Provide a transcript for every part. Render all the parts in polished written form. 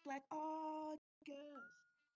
Black August.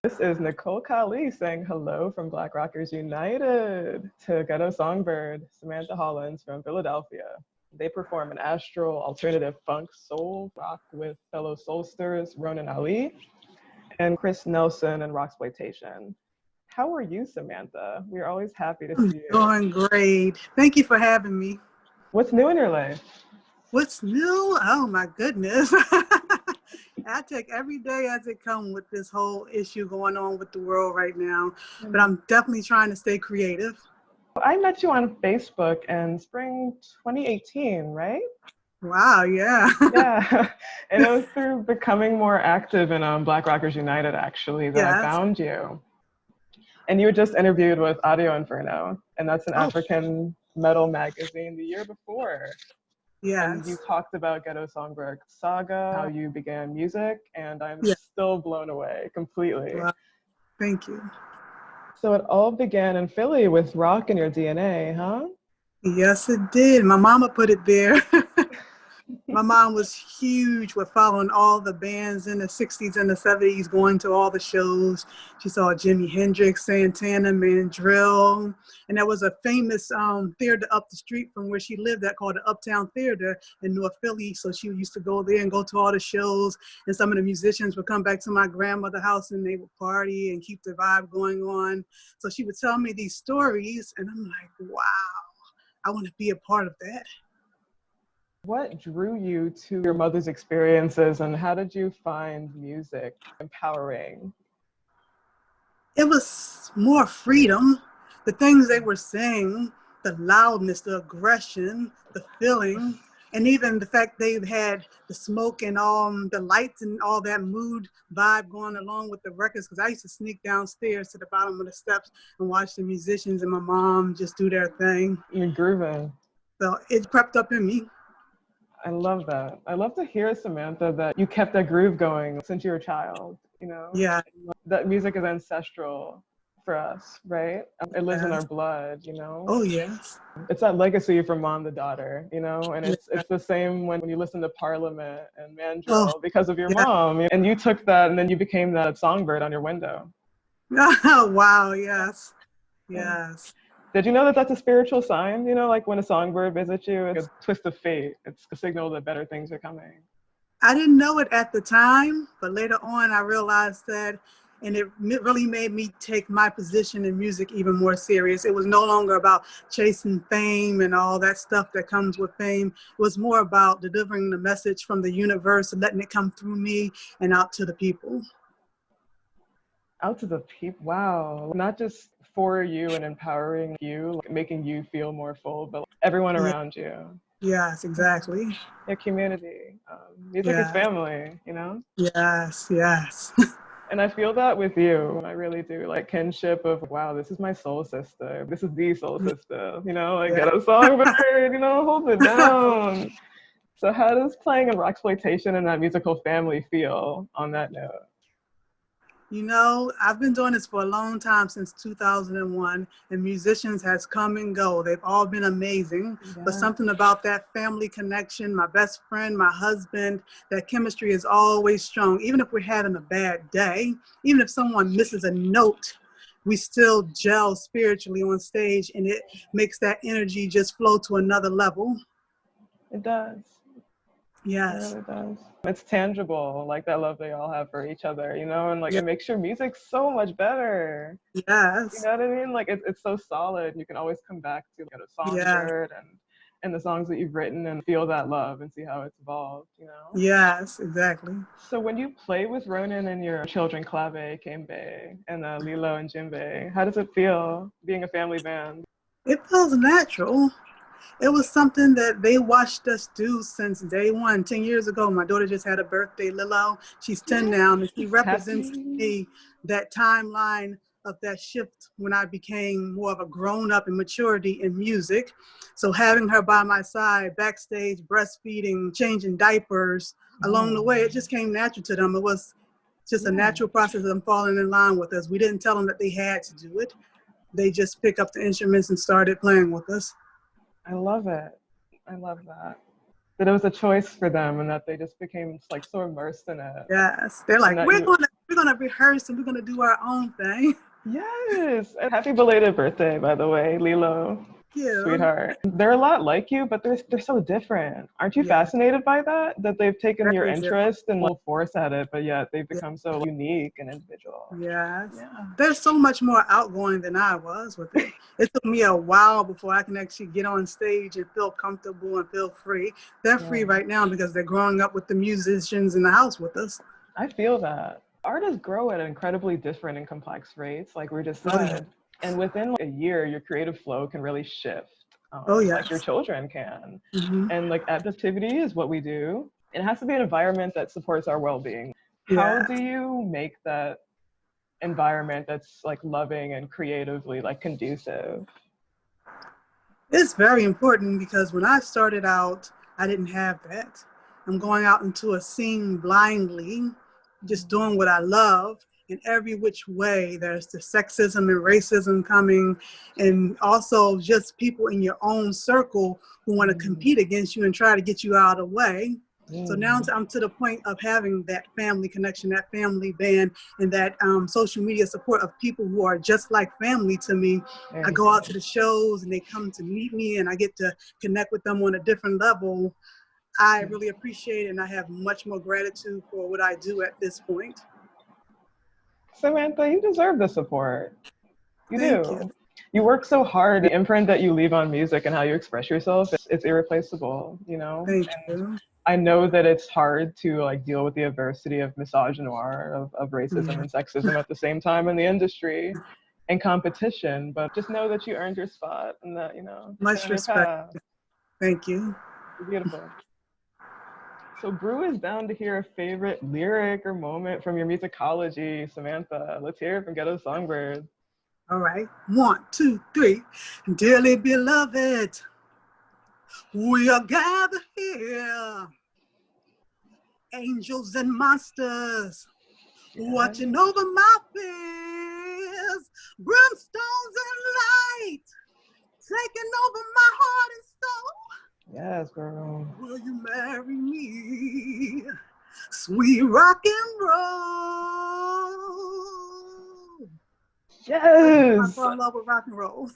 This is Nicole saying hello from BlackRockers United to GhettoSongBird, Samantha Hollins from Philadelphia. They perform an astral, alternative funk, soul rock with fellow soulsters Ronan Ali and Chris Nelson and Rocksploitation. How are you, Samantha? We're always happy to see you. Doing great. Thank you for having me. What's new in your life? What's new? Oh my goodness. I take every day as it comes with this whole issue going on with the world right now. But I'm definitely trying to stay creative. I met you on Facebook in spring 2018, right? Wow, yeah. Yeah, and it was through becoming more active in Black Rockers United, actually, that I found you. And you were just interviewed with Audio Inferno, and that's an African metal magazine the year before. Yes. And you talked about GhettoSongBird saga, how you began music, and I'm still blown away completely. Wow. Thank you. So it all began in Philly with rock in your DNA, huh? Yes, it did. My mama put it there. My mom was huge with following all the bands in the 60s and the 70s, going to all the shows. She saw Jimi Hendrix, Santana, Mandrill, and there was a famous theater up the street from where she lived that called the Uptown Theater in North Philly. So she used to go there and go to all the shows, and some of the musicians would come back to my grandmother's house and they would party and keep the vibe going on. So she would tell me these stories, and I'm like, wow, I want to be a part of that. What drew you to your mother's experiences, and how did you find music empowering? It was more freedom. The things they were saying, the loudness, the aggression, the feeling, and even the fact they had the smoke and the lights and all that mood vibe going along with the records. Because I used to sneak downstairs to the bottom of the steps and watch the musicians and my mom just do their thing. You're grooving. So it crept up in me. I love that. I love to hear, Samantha, that you kept that groove going since you were a child, you know? Yeah. That music is ancestral for us, right? It lives in our blood, you know? Oh, yes. It's that legacy from mom to daughter, you know? And it's the same when you listen to Parliament and Mandrill because of your mom. And you took that and then you became that songbird on your window. Oh, wow, yes. Yes. Did you know that that's a spiritual sign? You know, like when a songbird visits you, it's a twist of fate. It's a signal that better things are coming. I didn't know it at the time, but later on I realized that, and it really made me take my position in music even more serious. It was no longer about chasing fame and all that stuff that comes with fame. It was more about delivering the message from the universe and letting it come through me and out to the people. Out to the people, wow. Not just for you and empowering you, like making you feel more full, but everyone around you. Yes, exactly. Your community. Music is family, you know? Yes, yes. And I feel that with you. I really do. Like kinship of, wow, this is my soul sister. This is the soul sister, you know? Like GhettoSongBird, you know, hold it down. So how does playing in Rocksploitation and that musical family feel on that note? You know, I've been doing this for a long time, since 2001, and musicians has come and go. They've all been amazing, but something about that family connection, my best friend, my husband, that chemistry is always strong. Even if we're having a bad day, even if someone misses a note, we still gel spiritually on stage, and it makes that energy just flow to another level. It does. Yes. It really does. It's tangible, like that love they all have for each other, you know, and like it makes your music so much better. Yes. You know what I mean? Like it's so solid. You can always come back to GhettoSongBird and the songs that you've written and feel that love and see how it's evolved, you know? Yes, exactly. So when you play with Ronan and your children, Clave, Kembe, and Lilo and Jimbe, how does it feel being a family band? It feels natural. It was something that they watched us do since day one. 10 years ago, my daughter just had a birthday, Lilo. She's 10 now, and she represents to me that timeline of that shift when I became more of a grown-up in maturity in music. So having her by my side, backstage, breastfeeding, changing diapers, along the way, it just came natural to them. It was just a natural process of them falling in line with us. We didn't tell them that they had to do it. They just picked up the instruments and started playing with us. I love it. I love that. that it was a choice for them and that they just became like so immersed in it. Yes, they're like, we're gonna rehearse and we're gonna do our own thing. Yes, and happy belated birthday, by the way, Lilo. Yeah. Sweetheart. They're a lot like you, but they're so different. Aren't you fascinated by that? That they've taken your interest and full force at it, but yet they've become so unique and individual. Yes. Yeah. They're so much more outgoing than I was with it. It took me a while before I can actually get on stage and feel comfortable and feel free. They're free right now because they're growing up with the musicians in the house with us. I feel that. Artists grow at incredibly different and complex rates, like we just said. And within like a year, your creative flow can really shift. Like your children can. And like adaptivity is what we do. It has to be an environment that supports our well-being. How do you make that environment that's like loving and creatively like conducive? It's very important because when I started out, I didn't have that. I'm going out into a scene blindly, just doing what I love. In every which way, there's the sexism and racism coming, and also just people in your own circle who want to compete against you and try to get you out of the way. So now I'm to the point of having that family connection, that family band, and that social media support of people who are just like family to me. I go out to the shows and they come to meet me and I get to connect with them on a different level. I really appreciate it and I have much more gratitude for what I do at this point. Samantha, you deserve the support. You do. You work so hard. The imprint that you leave on music and how you express yourself, it's irreplaceable, you know? Thank you. I know that it's hard to like deal with the adversity of misogynoir, of racism and sexism at the same time in the industry and competition, but just know that you earned your spot and that, you know, much respect. Thank you. You're beautiful. So Brew is down to hear a favorite lyric or moment from your musicology, Samantha. Let's hear it from GhettoSongBird. All right, 1, 2, 3. Dearly beloved, we are gathered here, angels and monsters, watching over my fears, brimstones and light, taking over my heart and soul. Yes, girl. Will you marry me? Sweet rock and roll. Yes. I fall in love with rock and roll.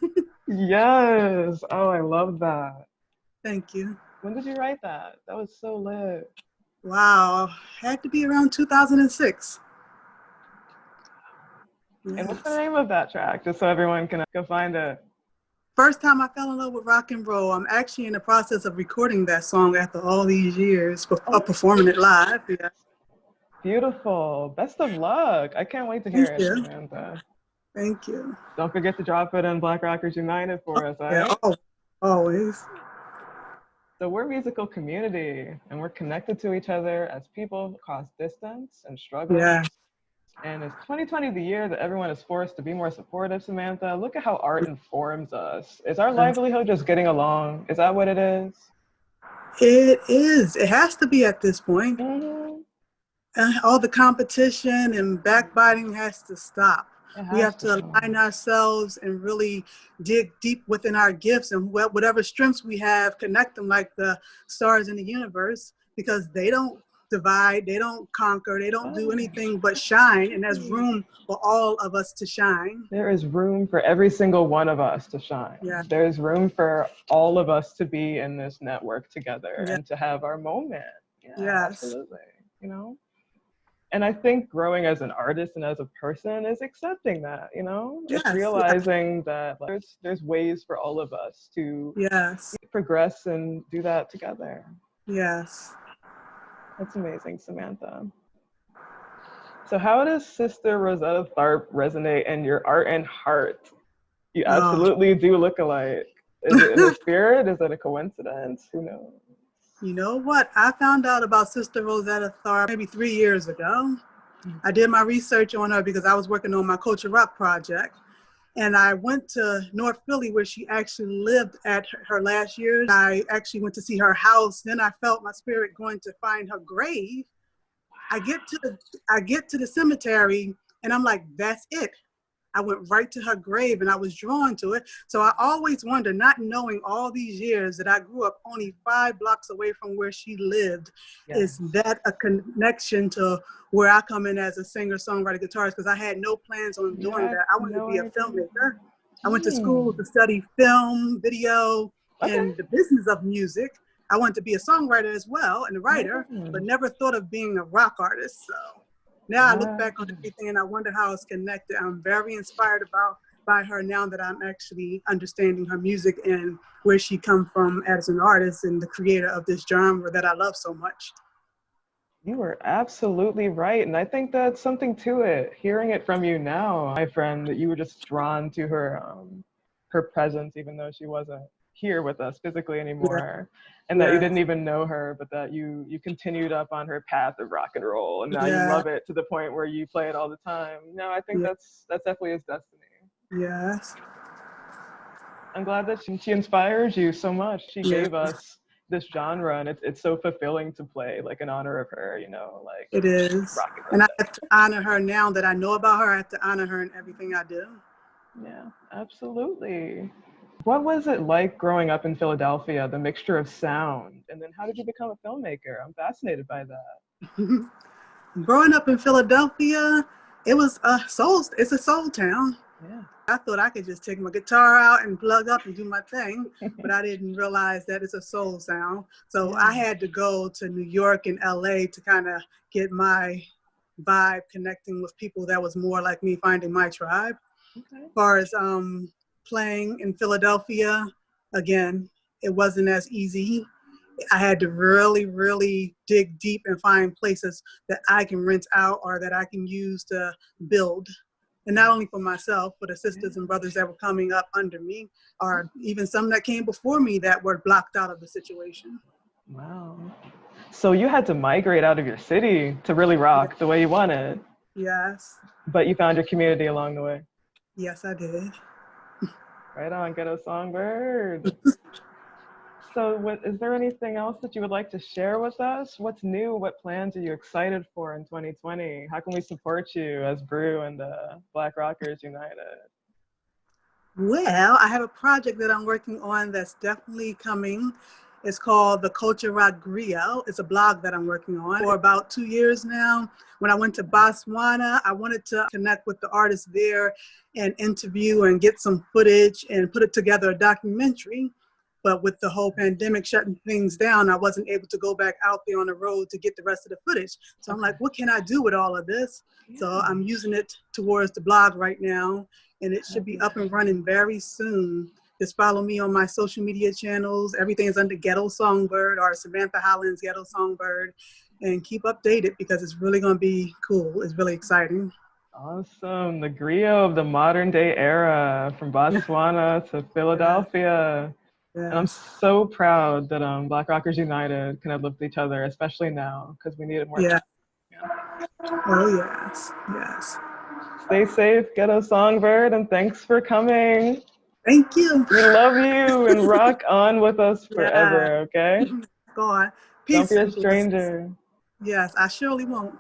Yes. Oh, I love that. Thank you. When did you write that? That was so lit. Wow. Had to be around 2006. Yes. And what's the name of that track? Just so everyone can go find it. First time I fell in love with rock and roll. I'm actually in the process of recording that song after all these years of performing it live. Yeah. Beautiful. Best of luck. I can't wait to hear it, Samantha. Thank you. Don't forget to drop it on BlackRockersUnited for us, right? Yeah, always. So we're a musical community and we're connected to each other as people across distance and struggle. Yeah. And is 2020 the year that everyone is forced to be more supportive, Samantha? Look at how art informs us. Is our livelihood just getting along? Is that what it is? It is. It has to be at this point. All the competition and backbiting has to stop. We have to align ourselves and really dig deep within our gifts and whatever strengths we have, connect them like the stars in the universe, because they don't divide, they don't conquer, they don't do anything but shine, and there's room for all of us to shine. There is room for every single one of us to shine. Yeah. There's room for all of us to be in this network together and to have our moment. Yeah, absolutely. You know? And I think growing as an artist and as a person is accepting that, you know? Just realizing that like, there's ways for all of us to progress and do that together. Yes. That's amazing, Samantha. So how does Sister Rosetta Tharpe resonate in your art and heart? You absolutely do look alike. Is it in the spirit? Is it a coincidence? Who knows? You know what? I found out about Sister Rosetta Tharpe maybe 3 years ago. I did my research on her because I was working on my Culture Rock project. And I went to North Philly where she actually lived at her last years. I actually went to see her house. Then I felt my spirit going to find her grave. I get to the cemetery and I'm like, that's it. I went right to her grave and I was drawn to it. So I always wonder, not knowing all these years that I grew up only 5 blocks away from where she lived, is that a connection to where I come in as a singer, songwriter, guitarist? Because I had no plans on doing that. I wanted to be a filmmaker. I went to school to study film, video, and the business of music. I wanted to be a songwriter as well and a writer, but never thought of being a rock artist. So now I look back on everything and I wonder how it's connected. I'm very inspired by her now that I'm actually understanding her music and where she come from as an artist and the creator of this genre that I love so much. You were absolutely right. And I think that's something to it. Hearing it from you now, my friend, that you were just drawn to her presence, even though she wasn't here with us physically anymore. And that you didn't even know her, but that you continued up on her path of rock and roll. And now you love it to the point where you play it all the time. No, I think that's definitely his destiny. Yes. I'm glad that she inspires you so much. She gave us this genre, and it's so fulfilling to play like in honor of her, you know, like it is. And I have to honor her now that I know about her. I have to honor her in everything I do. Yeah, absolutely. What was it like growing up in Philadelphia, the mixture of sound, and then how did you become a filmmaker? I'm fascinated by that. Growing up in Philadelphia, it's a soul town. Yeah. I thought I could just take my guitar out and plug up and do my thing, but I didn't realize that it's a soul sound. So I had to go to New York and LA to kind of get my vibe connecting with people that was more like me, finding my tribe. As far as playing in Philadelphia, again, it wasn't as easy. I had to really, really dig deep and find places that I can rent out or that I can use to build. And not only for myself, but the sisters and brothers that were coming up under me, or even some that came before me that were blocked out of the situation. Wow. So you had to migrate out of your city to really rock the way you wanted. Yes. But you found your community along the way. Yes, I did. Right on, GhettoSongBird. So is there anything else that you would like to share with us? What's new? What plans are you excited for in 2020? How can we support you as Brew and Black Rockers United? Well, I have a project that I'm working on that's definitely coming. It's called the Culture Rock Griot. It's a blog that I'm working on for about 2 years now. When I went to Botswana, I wanted to connect with the artists there and interview and get some footage and put it together a documentary. But with the whole pandemic shutting things down, I wasn't able to go back out there on the road to get the rest of the footage. So I'm like, what can I do with all of this? So I'm using it towards the blog right now, and it should be up and running very soon. Just follow me on my social media channels. Everything is under GhettoSongBird or Samantha Hollins GhettoSongBird, and keep updated because it's really going to be cool. It's really exciting. Awesome. The griot of the modern day era, from Botswana to Philadelphia. Yeah. And I'm so proud that Black Rockers United can uplift each other, especially now, because we need it more. Yeah. Oh, yes. Yes. Stay safe, GhettoSongBird, and thanks for coming. Thank you. We love you, and rock on with us forever, okay? Go on. Peace. Don't be a stranger. Yes, I surely won't.